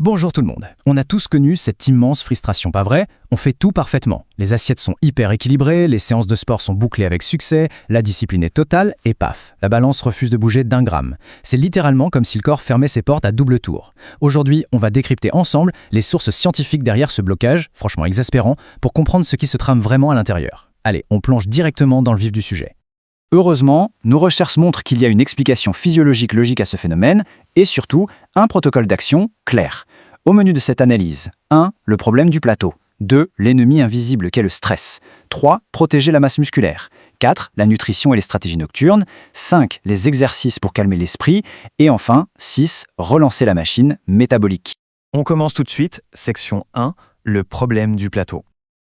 Bonjour tout le monde. On a tous connu cette immense frustration, pas vrai? On fait tout parfaitement. Les assiettes sont hyper équilibrées, les séances de sport sont bouclées avec succès, la discipline est totale et paf, la balance refuse de bouger d'un gramme. C'est littéralement comme si le corps fermait ses portes à double tour. Aujourd'hui, on va décrypter ensemble les sources scientifiques derrière ce blocage, franchement exaspérant, pour comprendre ce qui se trame vraiment à l'intérieur. Allez, on plonge directement dans le vif du sujet. Heureusement, nos recherches montrent qu'il y a une explication physiologique logique à ce phénomène et surtout un protocole d'action clair. Au menu de cette analyse, 1. Le problème du plateau. 2. L'ennemi invisible qu'est le stress. 3. Protéger la masse musculaire. 4. La nutrition et les stratégies nocturnes. 5. Les exercices pour calmer l'esprit. Et enfin, 6. Relancer la machine métabolique. On commence tout de suite, section 1, le problème du plateau.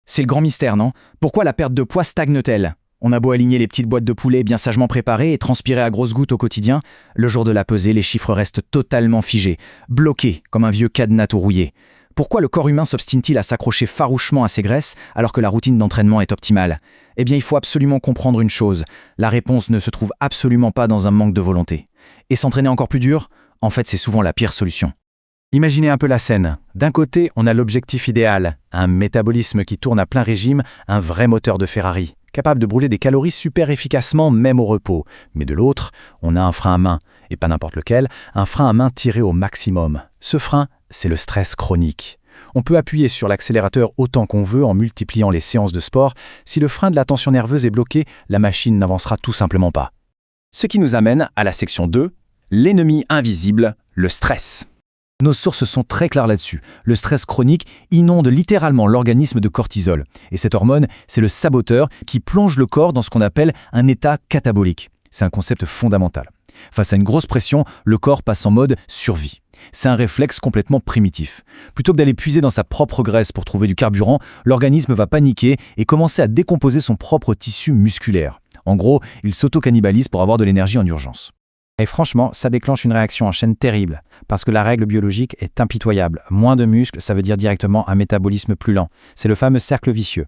C'est le grand mystère, non? Pourquoi la perte de poids stagne-t-elle? On a beau aligner les petites boîtes de poulet bien sagement préparées et transpirer à grosses gouttes au quotidien, le jour de la pesée, les chiffres restent totalement figés, bloqués comme un vieux cadenas tout rouillé. Pourquoi le corps humain s'obstine-t-il à s'accrocher farouchement à ses graisses alors que la routine d'entraînement est optimale? Eh bien, il faut absolument comprendre une chose, la réponse ne se trouve absolument pas dans un manque de volonté. Et s'entraîner encore plus dur? En fait, c'est souvent la pire solution. Imaginez un peu la scène. D'un côté, on a l'objectif idéal, un métabolisme qui tourne à plein régime, un vrai moteur de Ferrari, capable de brûler des calories super efficacement même au repos. Mais de l'autre, on a un frein à main, et pas n'importe lequel, un frein à main tiré au maximum. Ce frein, c'est le stress chronique. On peut appuyer sur l'accélérateur autant qu'on veut en multipliant les séances de sport. Si le frein de la tension nerveuse est bloqué, la machine n'avancera tout simplement pas. Ce qui nous amène à la section 2, l'ennemi invisible, le stress. Nos sources sont très claires là-dessus. Le stress chronique inonde littéralement l'organisme de cortisol. Et cette hormone, c'est le saboteur qui plonge le corps dans ce qu'on appelle un état catabolique. C'est un concept fondamental. Face à une grosse pression, le corps passe en mode survie. C'est un réflexe complètement primitif. Plutôt que d'aller puiser dans sa propre graisse pour trouver du carburant, l'organisme va paniquer et commencer à décomposer son propre tissu musculaire. En gros, il s'auto-cannibalise pour avoir de l'énergie en urgence. Et franchement, ça déclenche une réaction en chaîne terrible, parce que la règle biologique est impitoyable. Moins de muscles, ça veut dire directement un métabolisme plus lent. C'est le fameux cercle vicieux.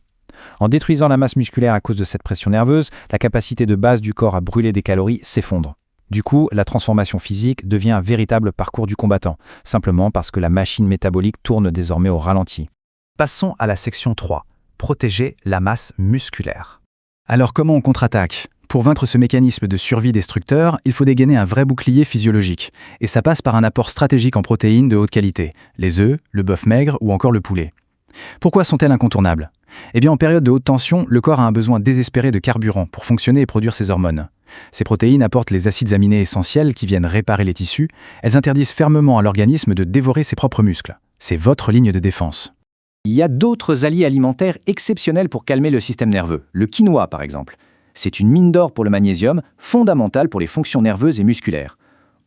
En détruisant la masse musculaire à cause de cette pression nerveuse, la capacité de base du corps à brûler des calories s'effondre. Du coup, la transformation physique devient un véritable parcours du combattant, simplement parce que la machine métabolique tourne désormais au ralenti. Passons à la section 3, protéger la masse musculaire. Alors comment on contre-attaque? Pour vaincre ce mécanisme de survie destructeur, il faut dégainer un vrai bouclier physiologique. Et ça passe par un apport stratégique en protéines de haute qualité, les œufs, le bœuf maigre ou encore le poulet. Pourquoi sont-elles incontournables? Eh bien, en période de haute tension, le corps a un besoin désespéré de carburant pour fonctionner et produire ses hormones. Ces protéines apportent les acides aminés essentiels qui viennent réparer les tissus. Elles interdisent fermement à l'organisme de dévorer ses propres muscles. C'est votre ligne de défense. Il y a d'autres alliés alimentaires exceptionnels pour calmer le système nerveux, le quinoa par exemple. C'est une mine d'or pour le magnésium, fondamentale pour les fonctions nerveuses et musculaires.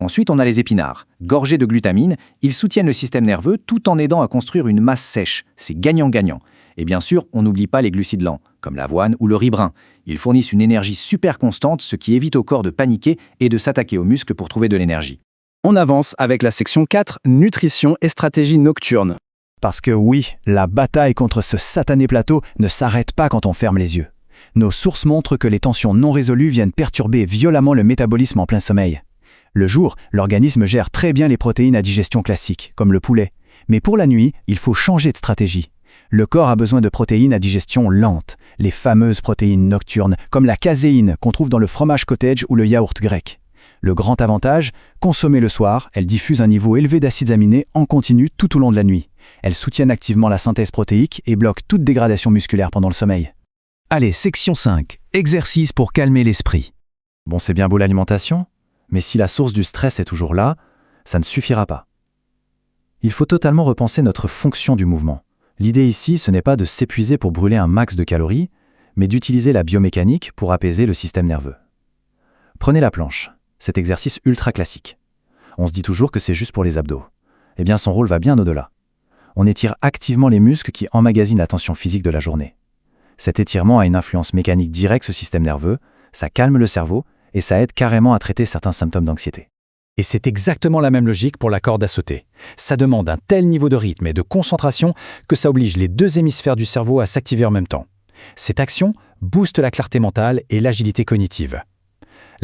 Ensuite, on a les épinards. Gorgés de glutamine, ils soutiennent le système nerveux tout en aidant à construire une masse sèche. C'est gagnant-gagnant. Et bien sûr, on n'oublie pas les glucides lents, comme l'avoine ou le riz brun. Ils fournissent une énergie super constante, ce qui évite au corps de paniquer et de s'attaquer aux muscles pour trouver de l'énergie. On avance avec la section 4, nutrition et stratégie nocturne. Parce que oui, la bataille contre ce satané plateau ne s'arrête pas quand on ferme les yeux. Nos sources montrent que les tensions non résolues viennent perturber violemment le métabolisme en plein sommeil. Le jour, l'organisme gère très bien les protéines à digestion classique, comme le poulet. Mais pour la nuit, il faut changer de stratégie. Le corps a besoin de protéines à digestion lente, les fameuses protéines nocturnes, comme la caséine qu'on trouve dans le fromage cottage ou le yaourt grec. Le grand avantage, consommées le soir, elles diffusent un niveau élevé d'acides aminés en continu tout au long de la nuit. Elles soutiennent activement la synthèse protéique et bloquent toute dégradation musculaire pendant le sommeil. Allez, section 5, exercice pour calmer l'esprit. Bon, c'est bien beau l'alimentation, mais si la source du stress est toujours là, ça ne suffira pas. Il faut totalement repenser notre fonction du mouvement. L'idée ici, ce n'est pas de s'épuiser pour brûler un max de calories, mais d'utiliser la biomécanique pour apaiser le système nerveux. Prenez la planche, cet exercice ultra classique. On se dit toujours que c'est juste pour les abdos. Eh bien, son rôle va bien au-delà. On étire activement les muscles qui emmagasinent la tension physique de la journée. Cet étirement a une influence mécanique directe sur le système nerveux, ça calme le cerveau et ça aide carrément à traiter certains symptômes d'anxiété. Et c'est exactement la même logique pour la corde à sauter. Ça demande un tel niveau de rythme et de concentration que ça oblige les deux hémisphères du cerveau à s'activer en même temps. Cette action booste la clarté mentale et l'agilité cognitive.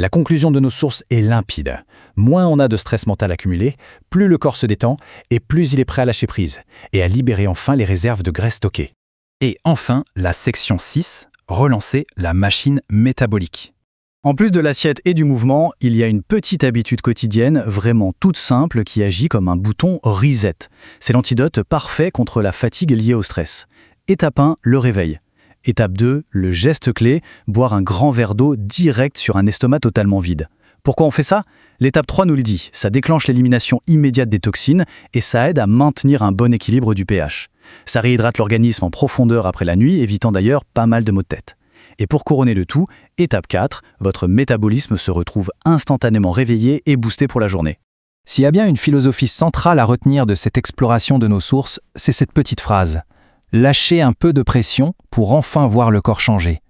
La conclusion de nos sources est limpide. Moins on a de stress mental accumulé, plus le corps se détend et plus il est prêt à lâcher prise et à libérer enfin les réserves de graisse stockées. Et enfin, la section 6, relancer la machine métabolique. En plus de l'assiette et du mouvement, il y a une petite habitude quotidienne vraiment toute simple qui agit comme un bouton reset. C'est l'antidote parfait contre la fatigue liée au stress. Étape 1, le réveil. Étape 2, le geste clé, boire un grand verre d'eau direct sur un estomac totalement vide. Pourquoi on fait ça? L'étape 3 nous le dit, ça déclenche l'élimination immédiate des toxines et ça aide à maintenir un bon équilibre du pH. Ça réhydrate l'organisme en profondeur après la nuit, évitant d'ailleurs pas mal de maux de tête. Et pour couronner le tout, étape 4, votre métabolisme se retrouve instantanément réveillé et boosté pour la journée. S'il y a bien une philosophie centrale à retenir de cette exploration de nos sources, c'est cette petite phrase. Lâcher un peu de pression pour enfin voir le corps changer.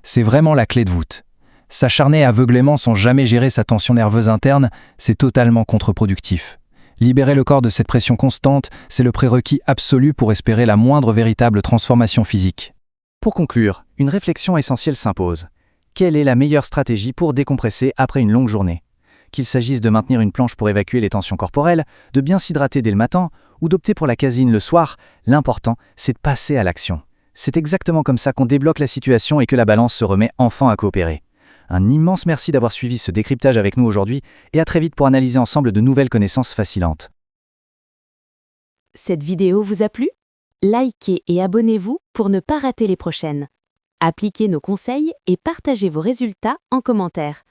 C'est vraiment la clé de voûte. S'acharner aveuglément sans jamais gérer sa tension nerveuse interne, c'est totalement contre-productif. Libérer le corps de cette pression constante, c'est le prérequis absolu pour espérer la moindre véritable transformation physique. Pour conclure, une réflexion essentielle s'impose. Quelle est la meilleure stratégie pour décompresser après une longue journée? Qu'il s'agisse de maintenir une planche pour évacuer les tensions corporelles, de bien s'hydrater dès le matin ou d'opter pour la caséine le soir, l'important, c'est de passer à l'action. C'est exactement comme ça qu'on débloque la situation et que la balance se remet enfin à coopérer. Un immense merci d'avoir suivi ce décryptage avec nous aujourd'hui et à très vite pour analyser ensemble de nouvelles connaissances fascinantes. Cette vidéo vous a plu? Likez et abonnez-vous pour ne pas rater les prochaines. Appliquez nos conseils et partagez vos résultats en commentaire.